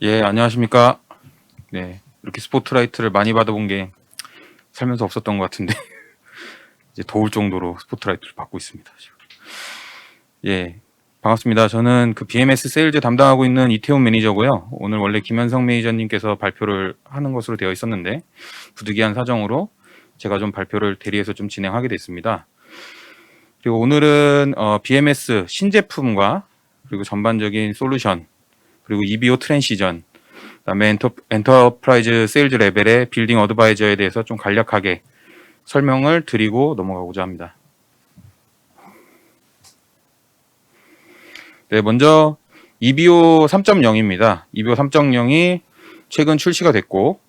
예, 안녕하십니까. 네, 이렇게 스포트라이트를 많이 받아본 게 살면서 없었던 것 같은데, 이제 더울 정도로 스포트라이트를 받고 있습니다. 지금. 예, 반갑습니다. 저는 그 BMS 세일즈 담당하고 있는 이태훈 매니저고요. 오늘 원래 김현성 매니저님께서 발표를 하는 것으로 되어 있었는데, 부득이한 사정으로 제가 좀 발표를 대리해서 좀 진행하게 됐습니다. 그리고 오늘은 BMS 신제품과 그리고 전반적인 솔루션, 그리고 EBO 트랜시전, 그다음에 엔터프라이즈 세일즈 레벨의 빌딩 어드바이저에 대해서 좀 간략하게 설명을 드리고 넘어가고자 합니다. 네, 먼저 EBO 3.0입니다. EBO 3.0이 최근 출시가 됐고,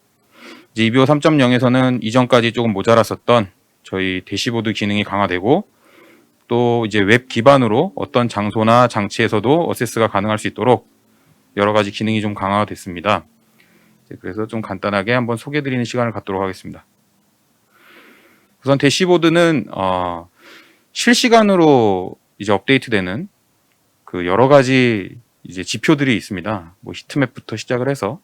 이제 EBO 3.0에서는 이전까지 조금 모자랐었던 저희 대시보드 기능이 강화되고, 또 이제 웹 기반으로 어떤 장소나 장치에서도 어세스가 가능할 수 있도록 여러 가지 기능이 좀 강화가 됐습니다. 그래서 좀 간단하게 한번 소개드리는 시간을 갖도록 하겠습니다. 우선 대시보드는 실시간으로 이제 업데이트되는 그 여러 가지 이제 지표들이 있습니다. 뭐 히트맵부터 시작을 해서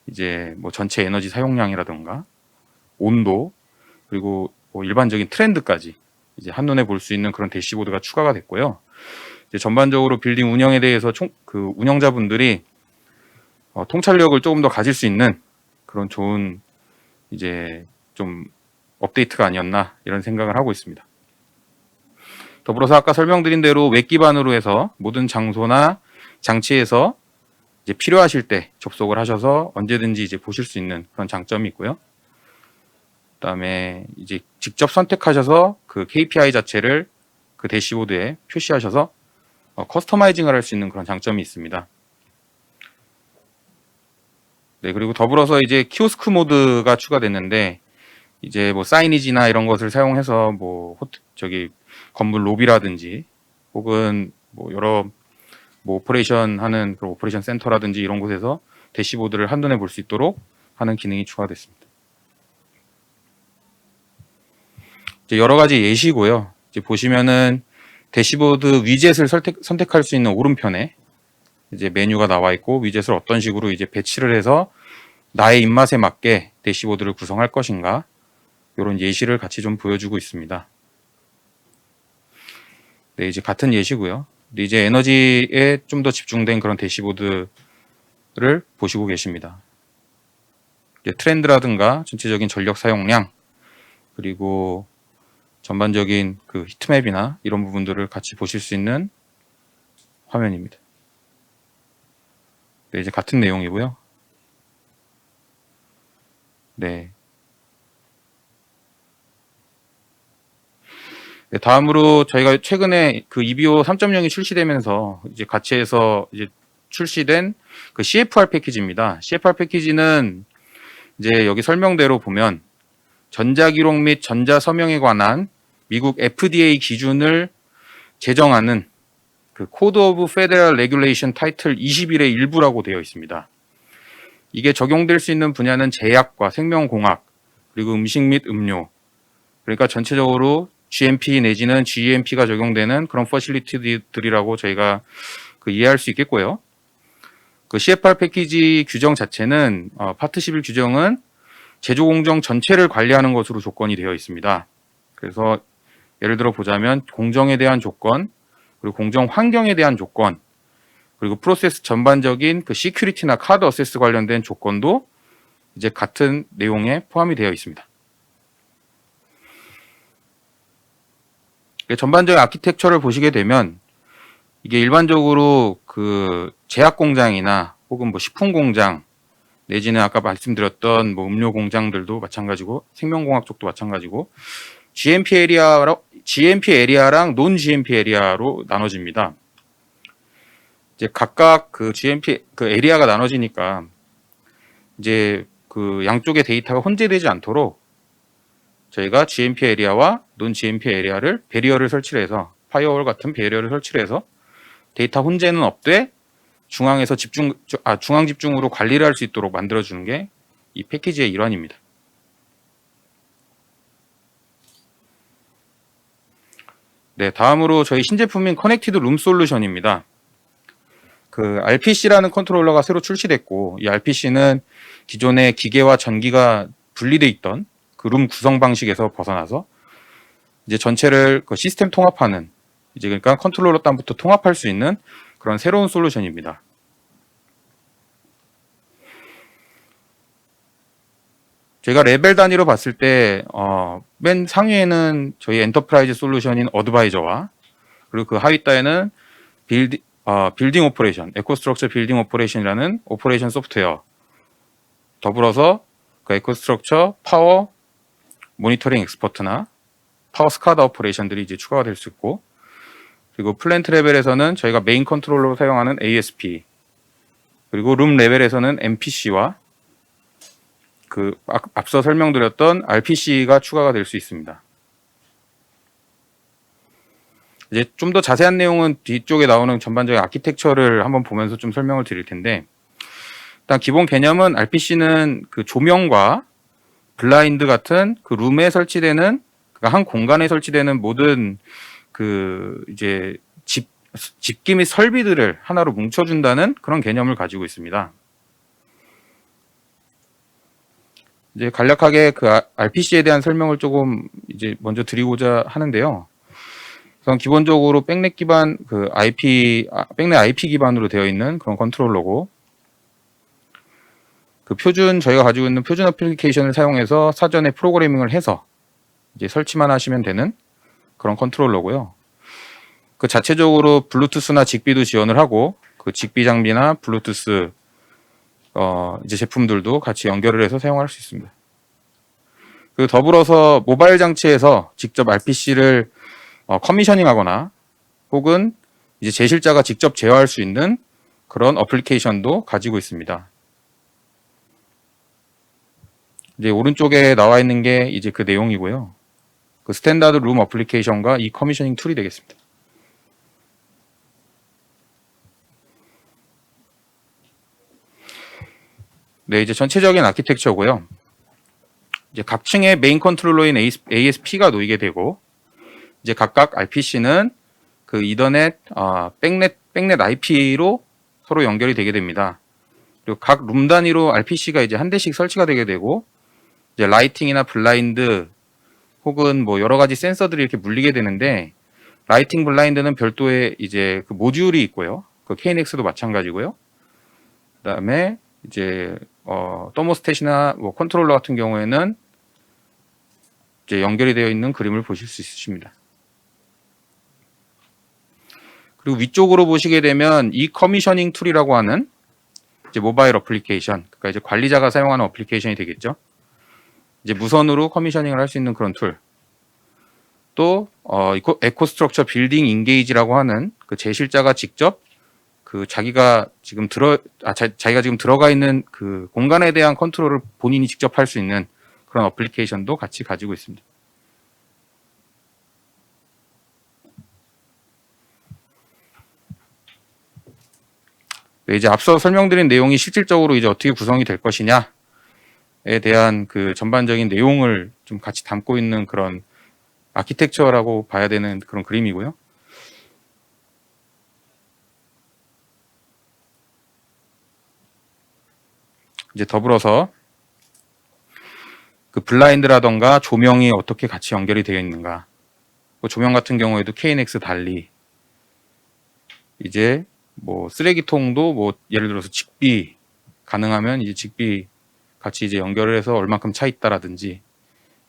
이제 뭐 전체 에너지 사용량이라든가 온도, 그리고 뭐 일반적인 트렌드까지 이제 한눈에 볼 수 있는 그런 대시보드가 추가가 됐고요. 이제 전반적으로 빌딩 운영에 대해서 그 운영자분들이 통찰력을 조금 더 가질 수 있는 그런 좋은 이제 좀 업데이트가 아니었나 이런 생각을 하고 있습니다. 더불어서 아까 설명드린 대로 웹 기반으로 해서 모든 장소나 장치에서 이제 필요하실 때 접속을 하셔서 언제든지 이제 보실 수 있는 그런 장점이 있고요. 그다음에 이제 직접 선택하셔서 그 KPI 자체를 그 대시보드에 표시하셔서 커스터마이징을 할 수 있는 그런 장점이 있습니다. 네, 그리고 더불어서 이제 키오스크 모드가 추가됐는데 이제 뭐 사이니지나 이런 것을 사용해서 뭐 건물 로비라든지 혹은 뭐 여러 뭐 오퍼레이션 하는 그런 오퍼레이션 센터라든지 이런 곳에서 대시보드를 한눈에 볼 수 있도록 하는 기능이 추가됐습니다. 이제 여러 가지 예시고요. 이제 보시면은 대시보드 위젯을 선택할 수 있는 오른편에 이제 메뉴가 나와 있고 위젯을 어떤 식으로 이제 배치를 해서 나의 입맛에 맞게 대시보드를 구성할 것인가 이런 예시를 같이 좀 보여주고 있습니다. 네, 이제 같은 예시고요. 근데 이제 에너지에 좀 더 집중된 그런 대시보드를 보시고 계십니다. 이제 트렌드라든가 전체적인 전력 사용량 그리고 전반적인 그 히트맵이나 이런 부분들을 같이 보실 수 있는 화면입니다. 네, 이제 같은 내용이고요. 네. 네, 다음으로 저희가 최근에 그 EBO 3.0이 출시되면서 이제 같이 해서 이제 출시된 그 CFR 패키지입니다. CFR 패키지는 이제 여기 설명대로 보면 전자기록 및 전자서명에 관한 미국 FDA 기준을 제정하는 그 코드 오브 페더럴 레귤레이션 타이틀 21의 일부라고 되어 있습니다. 이게 적용될 수 있는 분야는 제약과 생명공학 그리고 음식 및 음료, 그러니까 전체적으로 GMP 내지는 GMP가 적용되는 그런 퍼실리티들이라고 저희가 그 이해할 수 있겠고요. 그 CFR 패키지 규정 자체는 파트 11 규정은 제조 공정 전체를 관리하는 것으로 조건이 되어 있습니다. 그래서 예를 들어 보자면 공정에 대한 조건, 그리고 공정 환경에 대한 조건, 그리고 프로세스 전반적인 그 시큐리티나 카드 어세스 관련된 조건도 이제 같은 내용에 포함이 되어 있습니다. 전반적인 아키텍처를 보시게 되면 이게 일반적으로 그 제약 공장이나 혹은 뭐 식품 공장 내지는 아까 말씀드렸던 뭐 음료 공장들도 마찬가지고 생명공학 쪽도 마찬가지고 GMP 에리아랑 논 GMP 에리아로 나눠집니다. 이제 각각 그 GMP 그 에리아가 나눠지니까 이제 그 양쪽의 데이터가 혼재되지 않도록 저희가 GMP 에리아와 논 GMP 에리아를 배리어를 설치를 해서 파이어월 같은 배리어를 설치를 해서 데이터 혼재는 없되 중앙 집중으로 관리를 할 수 있도록 만들어주는 게 이 패키지의 일환입니다. 네, 다음으로 저희 신제품인 커넥티드 룸 솔루션입니다. 그 RPC라는 컨트롤러가 새로 출시됐고, 이 RPC는 기존의 기계와 전기가 분리돼 있던 그 룸 구성 방식에서 벗어나서 이제 전체를 그 시스템 통합하는, 이제 그러니까 컨트롤러 단부터 통합할 수 있는 그런 새로운 솔루션입니다. 제가 레벨 단위로 봤을 때 맨 상위에는 저희 엔터프라이즈 솔루션인 어드바이저와, 그리고 그 하위 따에는 빌딩 오퍼레이션, 에코스트럭처 빌딩 오퍼레이션이라는 오퍼레이션 소프트웨어, 더불어서 그 에코스트럭처 파워 모니터링 엑스퍼트나 파워 스카다 오퍼레이션들이 이제 추가가 될 수 있고, 그리고 플랜트 레벨에서는 저희가 메인 컨트롤러로 사용하는 ASP, 그리고 룸 레벨에서는 MPC와 그 앞서 설명드렸던 RPC가 추가가 될 수 있습니다. 이제 좀 더 자세한 내용은 뒤쪽에 나오는 전반적인 아키텍처를 한번 보면서 좀 설명을 드릴 텐데, 일단 기본 개념은 RPC는 그 조명과 블라인드 같은 그 룸에 설치되는, 그러니까 한 공간에 설치되는 모든 그 이제 집기 및 설비들을 하나로 뭉쳐준다는 그런 개념을 가지고 있습니다. 이제 간략하게 그 RPC에 대한 설명을 조금 이제 먼저 드리고자 하는데요. 우선 기본적으로 백넷 기반 백넷 IP 기반으로 되어 있는 그런 컨트롤러고, 그 저희가 가지고 있는 표준 어플리케이션을 사용해서 사전에 프로그래밍을 해서 이제 설치만 하시면 되는 그런 컨트롤러고요. 그 자체적으로 블루투스나 직비도 지원을 하고, 그 직비 장비나 블루투스 이제 제품들도 같이 연결을 해서 사용할 수 있습니다. 그 더불어서 모바일 장치에서 직접 RPC를 커미셔닝하거나 혹은 이제 제실자가 직접 제어할 수 있는 그런 어플리케이션도 가지고 있습니다. 이제 오른쪽에 나와 있는 게 이제 그 내용이고요. 그 스탠다드 룸 어플리케이션과 이 커미셔닝 툴이 되겠습니다. 네, 이제 전체적인 아키텍처고요. 이제 각 층에 메인 컨트롤러인 ASP가 놓이게 되고, 이제 각각 RPC는 그 이더넷, 백넷 IP로 서로 연결이 되게 됩니다. 그리고 각 룸 단위로 RPC가 이제 한 대씩 설치가 되게 되고, 이제 라이팅이나 블라인드 혹은 뭐 여러 가지 센서들이 이렇게 물리게 되는데, 라이팅 블라인드는 별도의 이제 그 모듈이 있고요. 그 KNX도 마찬가지고요. 그다음에 이제 더모스탯이나 뭐 컨트롤러 같은 경우에는 이제 연결이 되어 있는 그림을 보실 수 있으십니다. 그리고 위쪽으로 보시게 되면 이 커미셔닝 툴이라고 하는 이제 모바일 어플리케이션, 그러니까 이제 관리자가 사용하는 어플리케이션이 되겠죠. 이제 무선으로 커미셔닝을 할 수 있는 그런 툴. 또 에코스트럭처 빌딩 인게이지라고 하는 그 제실자가 직접 그 자기가 지금 들어가 있는 그 공간에 대한 컨트롤을 본인이 직접 할 수 있는 그런 어플리케이션도 같이 가지고 있습니다. 네, 이제 앞서 설명드린 내용이 실질적으로 이제 어떻게 구성이 될 것이냐에 대한 그 전반적인 내용을 좀 같이 담고 있는 그런 아키텍처라고 봐야 되는 그런 그림이고요. 이제 더불어서 그 블라인드라던가 조명이 어떻게 같이 연결이 되어 있는가. 뭐 조명 같은 경우에도 KNX 달리 이제 뭐 쓰레기통도 뭐 예를 들어서 직비 가능하면 이제 직비 같이 이제 연결을 해서 얼만큼 차 있다라든지,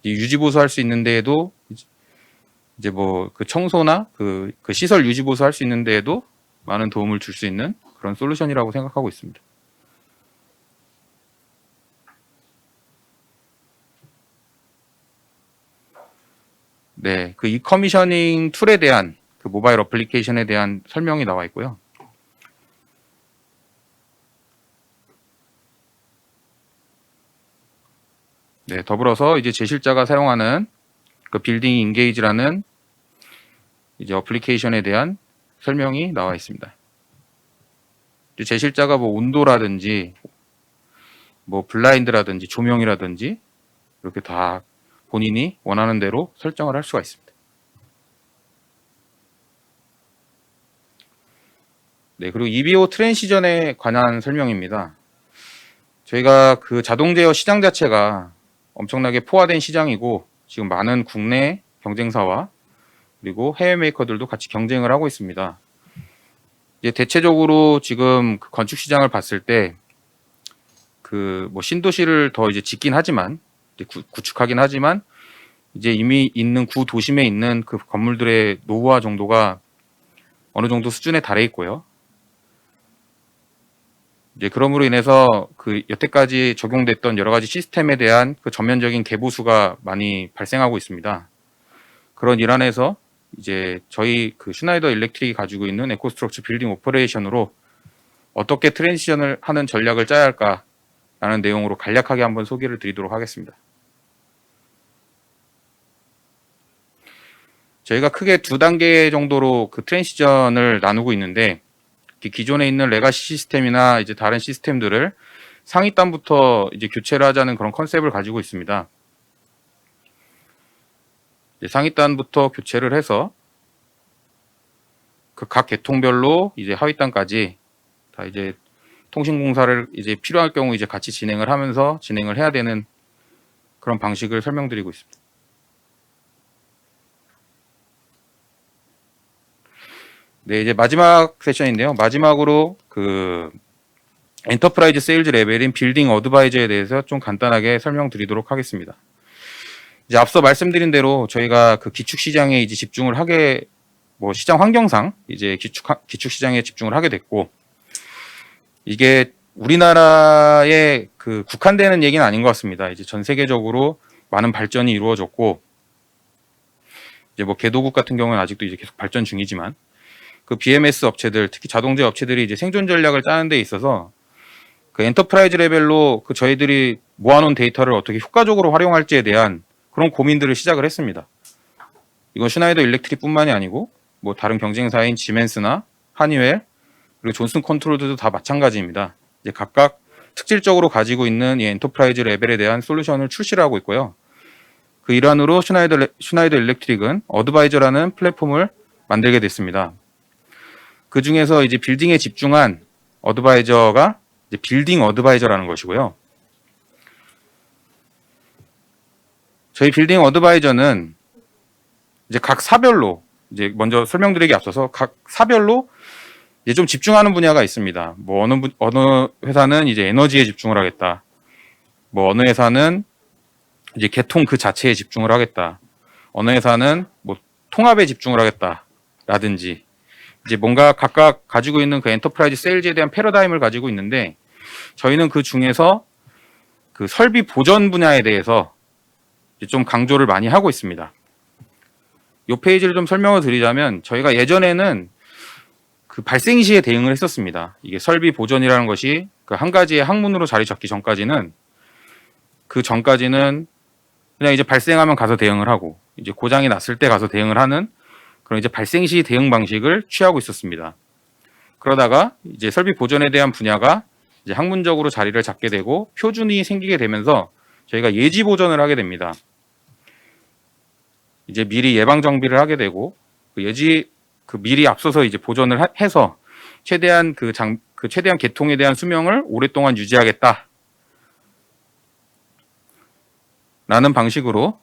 유지 보수할 수 있는 데에도 이제 뭐 그 청소나 그 시설 유지 보수할 수 있는 데에도 많은 도움을 줄 수 있는 그런 솔루션이라고 생각하고 있습니다. 네, 그 이 커미셔닝 툴에 대한 그 모바일 어플리케이션에 대한 설명이 나와 있고요. 네, 더불어서 이제 제실자가 사용하는 그 빌딩 인게이지라는 이제 어플리케이션에 대한 설명이 나와 있습니다. 제실자가 뭐 온도라든지 뭐 블라인드라든지 조명이라든지 이렇게 다 본인이 원하는 대로 설정을 할 수가 있습니다. 네, 그리고 EBO 트랜시전에 관한 설명입니다. 저희가 그 자동 제어 시장 자체가 엄청나게 포화된 시장이고 지금 많은 국내 경쟁사와 그리고 해외 메이커들도 같이 경쟁을 하고 있습니다. 이제 대체적으로 지금 그 건축 시장을 봤을 때 그 뭐 신도시를 더 이제 짓긴 하지만 이제 구축하긴 하지만 이제 이미 있는 구도심에 있는 그 건물들의 노후화 정도가 어느 정도 수준에 달해 있고요. 이제 그럼으로 인해서 그 여태까지 적용됐던 여러 가지 시스템에 대한 그 전면적인 개보수가 많이 발생하고 있습니다. 그런 일환에서 이제 저희 그 슈나이더 일렉트릭이 가지고 있는 에코스트럭처 빌딩 오퍼레이션으로 어떻게 트랜지션을 하는 전략을 짜야 할까라는 내용으로 간략하게 한번 소개를 드리도록 하겠습니다. 저희가 크게 두 단계 정도로 그 트랜지션을 나누고 있는데 기존에 있는 레가시 시스템이나 이제 다른 시스템들을 상위단부터 이제 교체를 하자는 그런 컨셉을 가지고 있습니다. 상위단부터 교체를 해서 그 각 계통별로 이제 하위단까지 다 이제 통신공사를 이제 필요할 경우 이제 같이 진행을 하면서 진행을 해야 되는 그런 방식을 설명드리고 있습니다. 네, 이제 마지막 세션인데요. 마지막으로 그 엔터프라이즈 세일즈 레벨인 빌딩 어드바이저에 대해서 좀 간단하게 설명드리도록 하겠습니다. 이제 앞서 말씀드린 대로 저희가 그 기축 시장에 이제 집중을 하게 뭐 시장 환경상 이제 기축 시장에 집중을 하게 됐고 이게 우리나라에 그 국한되는 얘기는 아닌 것 같습니다. 이제 전 세계적으로 많은 발전이 이루어졌고 이제 뭐 개도국 같은 경우는 아직도 이제 계속 발전 중이지만 그 BMS 업체들 특히 자동제 업체들이 이제 생존 전략을 짜는 데 있어서 그 엔터프라이즈 레벨로 그 저희들이 모아놓은 데이터를 어떻게 효과적으로 활용할지에 대한 그런 고민들을 시작을 했습니다. 이건 슈나이더 일렉트릭뿐만이 아니고 뭐 다른 경쟁사인 지멘스나 하니웰 그리고 존슨 컨트롤들도 다 마찬가지입니다. 이제 각각 특질적으로 가지고 있는 이 엔터프라이즈 레벨에 대한 솔루션을 출시를 하고 있고요. 그 일환으로 슈나이더 일렉트릭은 어드바이저라는 플랫폼을 만들게 됐습니다. 그 중에서 이제 빌딩에 집중한 어드바이저가 이제 빌딩 어드바이저라는 것이고요. 저희 빌딩 어드바이저는 이제 각 사별로 이제 먼저 설명드리기 앞서서 각 사별로 이제 좀 집중하는 분야가 있습니다. 뭐 어느 회사는 이제 에너지에 집중을 하겠다. 뭐 어느 회사는 이제 개통 그 자체에 집중을 하겠다. 어느 회사는 뭐 통합에 집중을 하겠다라든지 이제 뭔가 각각 가지고 있는 그 엔터프라이즈 세일즈에 대한 패러다임을 가지고 있는데 저희는 그 중에서 그 설비 보전 분야에 대해서 좀 강조를 많이 하고 있습니다. 이 페이지를 좀 설명을 드리자면 저희가 예전에는 그 발생 시에 대응을 했었습니다. 이게 설비 보전이라는 것이 그 한 가지의 학문으로 자리 잡기 전까지는 그냥 이제 발생하면 가서 대응을 하고 이제 고장이 났을 때 가서 대응을 하는 그런 이제 발생 시 대응 방식을 취하고 있었습니다. 그러다가 이제 설비 보전에 대한 분야가 이제 학문적으로 자리를 잡게 되고 표준이 생기게 되면서 저희가 예지 보전을 하게 됩니다. 이제 미리 예방 정비를 하게 되고 미리 앞서서 이제 보전을 해서 최대한 최대한 개통에 대한 수명을 오랫동안 유지하겠다. 라는 방식으로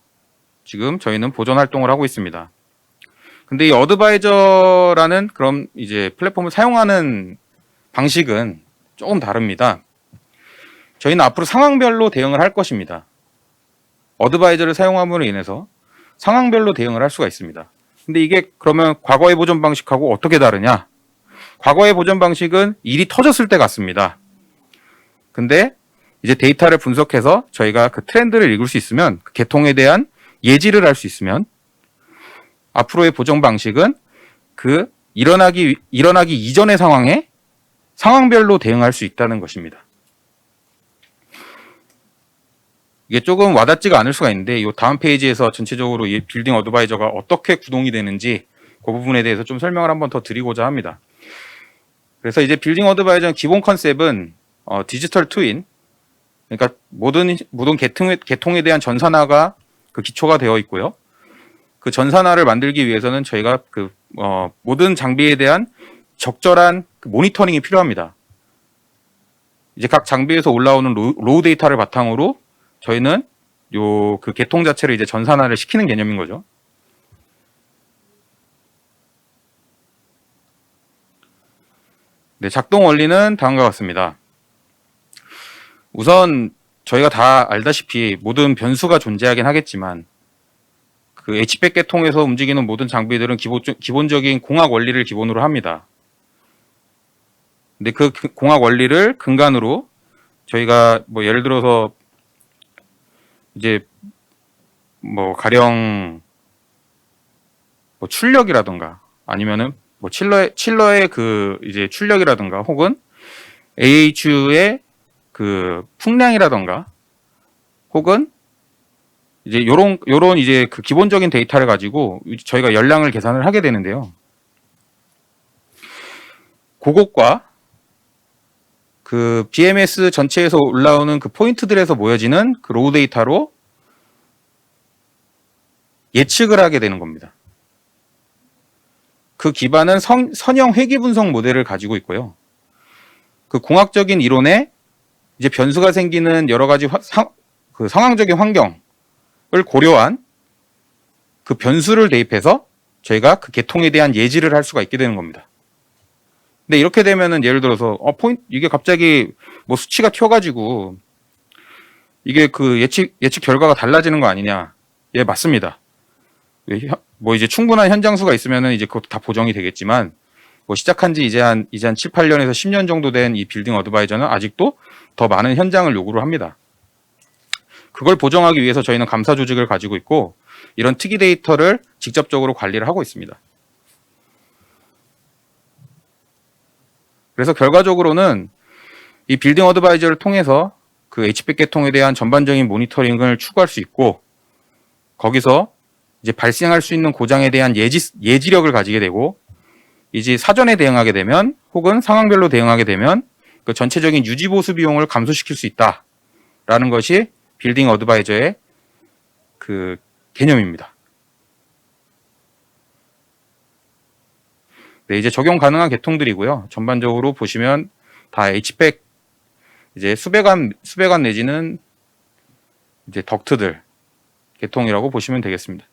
지금 저희는 보전 활동을 하고 있습니다. 근데 이 어드바이저라는 그런 이제 플랫폼을 사용하는 방식은 조금 다릅니다. 저희는 앞으로 상황별로 대응을 할 것입니다. 어드바이저를 사용함으로 인해서 상황별로 대응을 할 수가 있습니다. 근데 이게 그러면 과거의 보전 방식하고 어떻게 다르냐? 과거의 보전 방식은 일이 터졌을 때 같습니다. 근데 이제 데이터를 분석해서 저희가 그 트렌드를 읽을 수 있으면 그 개통에 대한 예지를 할 수 있으면 앞으로의 보전 방식은 그 일어나기 이전의 상황에 상황별로 대응할 수 있다는 것입니다. 이게 조금 와닿지가 않을 수가 있는데 이 다음 페이지에서 전체적으로 이 빌딩 어드바이저가 어떻게 구동이 되는지 그 부분에 대해서 좀 설명을 한번 더 드리고자 합니다. 그래서 이제 빌딩 어드바이저의 기본 컨셉은 디지털 트윈, 그러니까 모든 개통에 대한 전산화가 그 기초가 되어 있고요. 그 전산화를 만들기 위해서는 저희가 모든 장비에 대한 적절한 그 그 모니터링이 필요합니다. 이제 각 장비에서 올라오는 로우 데이터를 바탕으로 저희는 요 그 계통 자체를 이제 전산화를 시키는 개념인 거죠. 네, 작동 원리는 다음과 같습니다. 우선 저희가 다 알다시피 모든 변수가 존재하긴 하겠지만 그 H백 계통에서 움직이는 모든 장비들은 기본적인 공학 원리를 기본으로 합니다. 근데 그 공학 원리를 근간으로 저희가 뭐 예를 들어서 이제 뭐 가령 뭐 출력이라든가 아니면은 뭐 칠러의 그 이제 출력이라든가 혹은 AH의 그 풍량이라든가 혹은 이제 요런 이제 그 기본적인 데이터를 가지고 저희가 열량을 계산을 하게 되는데요. 그것과 그 BMS 전체에서 올라오는 그 포인트들에서 모여지는 그 로우 데이터로 예측을 하게 되는 겁니다. 그 기반은 선형 회귀 분석 모델을 가지고 있고요. 그 공학적인 이론에 이제 변수가 생기는 여러 가지 그 상황적인 환경을 고려한 그 변수를 대입해서 저희가 그 계통에 대한 예지를 할 수가 있게 되는 겁니다. 근데 이렇게 되면은 예를 들어서 이게 갑자기 뭐 수치가 튀어가지고 이게 그 예측 결과가 달라지는 거 아니냐? 예, 맞습니다. 뭐 이제 충분한 현장수가 있으면은 이제 그것도 다 보정이 되겠지만 뭐 시작한 지 이제 한 7, 8년에서 10년 정도 된 이 빌딩 어드바이저는 아직도 더 많은 현장을 요구를 합니다. 그걸 보정하기 위해서 저희는 감사 조직을 가지고 있고 이런 특이 데이터를 직접적으로 관리를 하고 있습니다. 그래서 결과적으로는 이 빌딩 어드바이저를 통해서 그 H백 계통에 대한 전반적인 모니터링을 추구할 수 있고 거기서 이제 발생할 수 있는 고장에 대한 예지력을 가지게 되고 이제 사전에 대응하게 되면 혹은 상황별로 대응하게 되면 그 전체적인 유지 보수 비용을 감소시킬 수 있다라는 것이 빌딩 어드바이저의 그 개념입니다. 네, 이제 적용 가능한 계통들이고요. 전반적으로 보시면 다 H백 이제 수배관 내지는 이제 덕트들 계통이라고 보시면 되겠습니다.